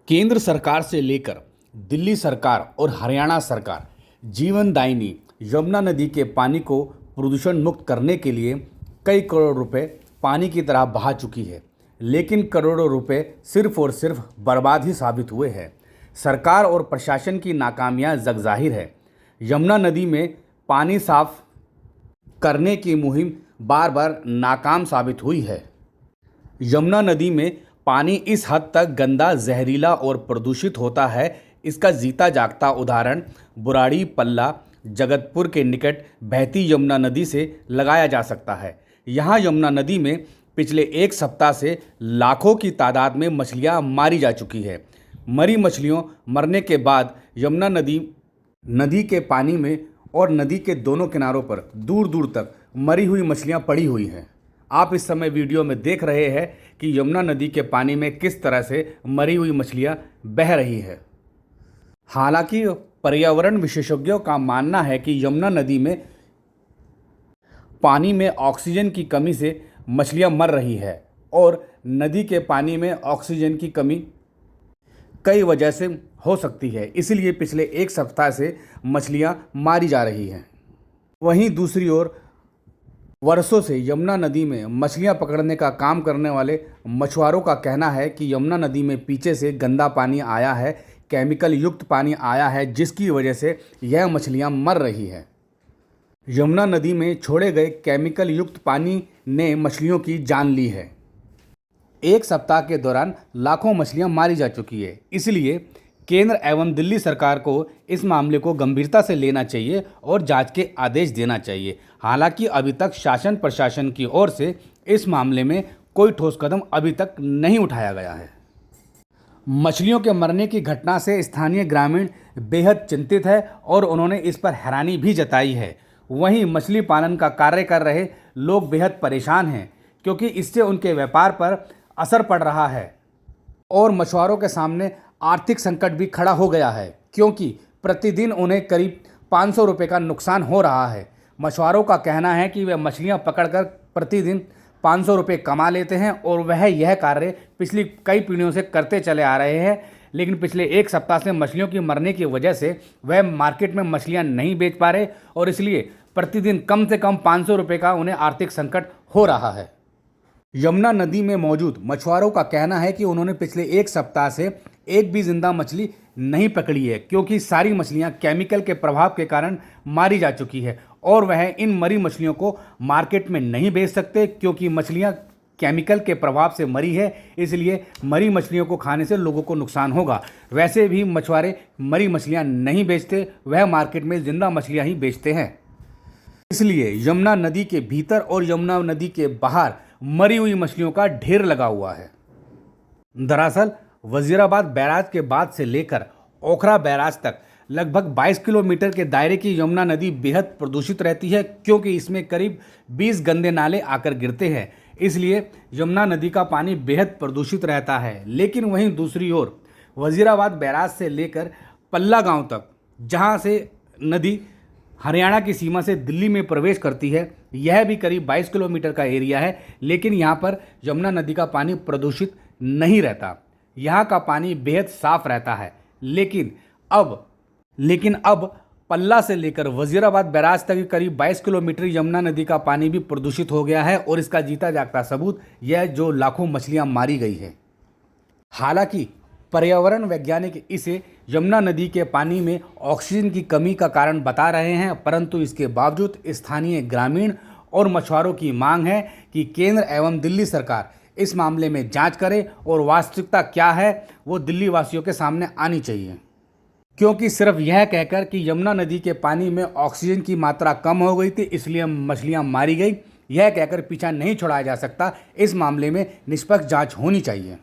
केंद्र सरकार से लेकर दिल्ली सरकार और हरियाणा सरकार जीवनदायिनी यमुना नदी के पानी को प्रदूषण मुक्त करने के लिए कई करोड़ रुपए पानी की तरह बहा चुकी है, लेकिन करोड़ों रुपए सिर्फ और सिर्फ बर्बाद ही साबित हुए हैं। सरकार और प्रशासन की नाकामियां जगजाहिर है। यमुना नदी में पानी साफ करने की मुहिम बार बार नाकाम साबित हुई है। यमुना नदी में पानी इस हद तक गंदा, जहरीला और प्रदूषित होता है, इसका जीता जागता उदाहरण बुराड़ी पल्ला जगतपुर के निकट बहती यमुना नदी से लगाया जा सकता है। यहाँ यमुना नदी में पिछले एक सप्ताह से लाखों की तादाद में मछलियाँ मारी जा चुकी है। मरी मछलियों मरने के बाद यमुना नदी के पानी में और नदी के दोनों किनारों पर दूर दूर तक मरी हुई मछलियाँ पड़ी हुई हैं। आप इस समय वीडियो में देख रहे हैं कि यमुना नदी के पानी में किस तरह से मरी हुई मछलियां बह रही है। हालांकि पर्यावरण विशेषज्ञों का मानना है कि यमुना नदी में पानी में ऑक्सीजन की कमी से मछलियां मर रही है और नदी के पानी में ऑक्सीजन की कमी कई वजह से हो सकती है, इसलिए पिछले एक सप्ताह से मछलियां मारी जा रही हैं। वहीं दूसरी ओर वर्षों से यमुना नदी में मछलियां पकड़ने का काम करने वाले मछुआरों का कहना है कि यमुना नदी में पीछे से गंदा पानी आया है, केमिकल युक्त पानी आया है, जिसकी वजह से यह मछलियां मर रही है। यमुना नदी में छोड़े गए केमिकल युक्त पानी ने मछलियों की जान ली है। एक सप्ताह के दौरान लाखों मछलियां मारी जा चुकी है, इसलिए केंद्र एवं दिल्ली सरकार को इस मामले को गंभीरता से लेना चाहिए और जांच के आदेश देना चाहिए। हालांकि अभी तक शासन प्रशासन की ओर से इस मामले में कोई ठोस कदम अभी तक नहीं उठाया गया है। मछलियों के मरने की घटना से स्थानीय ग्रामीण बेहद चिंतित है और उन्होंने इस पर हैरानी भी जताई है। वहीं मछली पालन का कार्य कर रहे लोग बेहद परेशान हैं, क्योंकि इससे उनके व्यापार पर असर पड़ रहा है और मछुआरों के सामने आर्थिक संकट भी खड़ा हो गया है, क्योंकि प्रतिदिन उन्हें करीब 500 रुपये का नुकसान हो रहा है। मछुआरों का कहना है कि वे मछलियां पकड़कर प्रतिदिन 500 रुपये कमा लेते हैं और वह यह कार्य पिछली कई पीढ़ियों से करते चले आ रहे हैं, लेकिन पिछले एक सप्ताह से मछलियों की मरने की वजह से वह मार्केट में मछलियां नहीं बेच पा रहे और इसलिए प्रतिदिन कम से कम 500 रुपये का उन्हें आर्थिक संकट हो रहा है। यमुना नदी में मौजूद मछुआरों का कहना है कि उन्होंने पिछले एक सप्ताह से एक भी जिंदा मछली नहीं पकड़ी है, क्योंकि सारी मछलियां केमिकल के प्रभाव के कारण मारी जा चुकी है और वह इन मरी मछलियों को मार्केट में नहीं बेच सकते, क्योंकि मछलियां केमिकल के प्रभाव से मरी है, इसलिए मरी मछलियों को खाने से लोगों को नुकसान होगा। वैसे भी मछुआरे मरी मछलियां नहीं बेचते, वह मार्केट में जिंदा मछलियां ही बेचते हैं। इसलिए यमुना नदी के भीतर और यमुना नदी के बाहर मरी हुई मछलियों का ढेर लगा हुआ है। दरअसल वजीराबाद बैराज के बाद से लेकर ओखरा बैराज तक लगभग 22 किलोमीटर के दायरे की यमुना नदी बेहद प्रदूषित रहती है, क्योंकि इसमें करीब 20 गंदे नाले आकर गिरते हैं, इसलिए यमुना नदी का पानी बेहद प्रदूषित रहता है। लेकिन वहीं दूसरी ओर वजीराबाद बैराज से लेकर पल्ला गांव तक, जहां से नदी हरियाणा की सीमा से दिल्ली में प्रवेश करती है, यह भी करीब 22 किलोमीटर का एरिया है, लेकिन यहाँ पर यमुना नदी का पानी प्रदूषित नहीं रहता। यहाँ का पानी बेहद साफ रहता है। लेकिन अब पल्ला से लेकर वजीराबाद बैराज तक करीब 22 किलोमीटर यमुना नदी का पानी भी प्रदूषित हो गया है और इसका जीता जागता सबूत यह जो लाखों मछलियाँ मारी गई है। हालांकि पर्यावरण वैज्ञानिक इसे यमुना नदी के पानी में ऑक्सीजन की कमी का कारण बता रहे हैं, परंतु इसके बावजूद स्थानीय ग्रामीण और मछुआरों की मांग है कि केंद्र एवं दिल्ली सरकार इस मामले में जांच करे और वास्तविकता क्या है वो दिल्ली वासियों के सामने आनी चाहिए, क्योंकि सिर्फ यह कहकर कि यमुना नदी के पानी में ऑक्सीजन की मात्रा कम हो गई थी इसलिए मछलियां मारी गई, यह कहकर पीछा नहीं छुड़ाया जा सकता। इस मामले में निष्पक्ष जांच होनी चाहिए।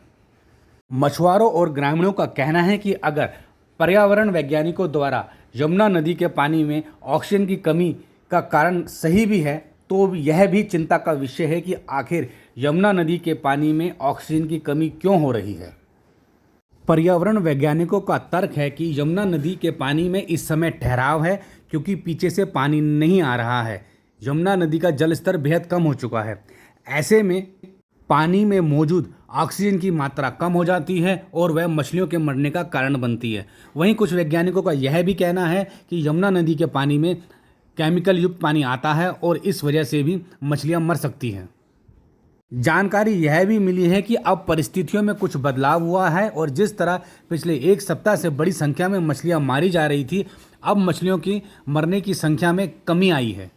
मछुआरों और ग्रामीणों का कहना है कि अगर पर्यावरण वैज्ञानिकों द्वारा यमुना नदी के पानी में ऑक्सीजन की कमी का कारण सही भी है, तो यह भी चिंता का विषय है कि आखिर यमुना नदी के पानी में ऑक्सीजन की कमी क्यों हो रही है। पर्यावरण वैज्ञानिकों का तर्क है कि यमुना नदी के पानी में इस समय ठहराव है, क्योंकि पीछे से पानी नहीं आ रहा है। यमुना नदी का जल स्तर बेहद कम हो चुका है। ऐसे में पानी में मौजूद ऑक्सीजन की मात्रा कम हो जाती है और वह मछलियों के मरने का कारण बनती है। वहीं कुछ वैज्ञानिकों का यह भी कहना है कि यमुना नदी के पानी में केमिकल युक्त पानी आता है और इस वजह से भी मछलियां मर सकती हैं। जानकारी यह भी मिली है कि अब परिस्थितियों में कुछ बदलाव हुआ है और जिस तरह पिछले एक सप्ताह से बड़ी संख्या में मछलियां मारी जा रही थी, अब मछलियों की मरने की संख्या में कमी आई है।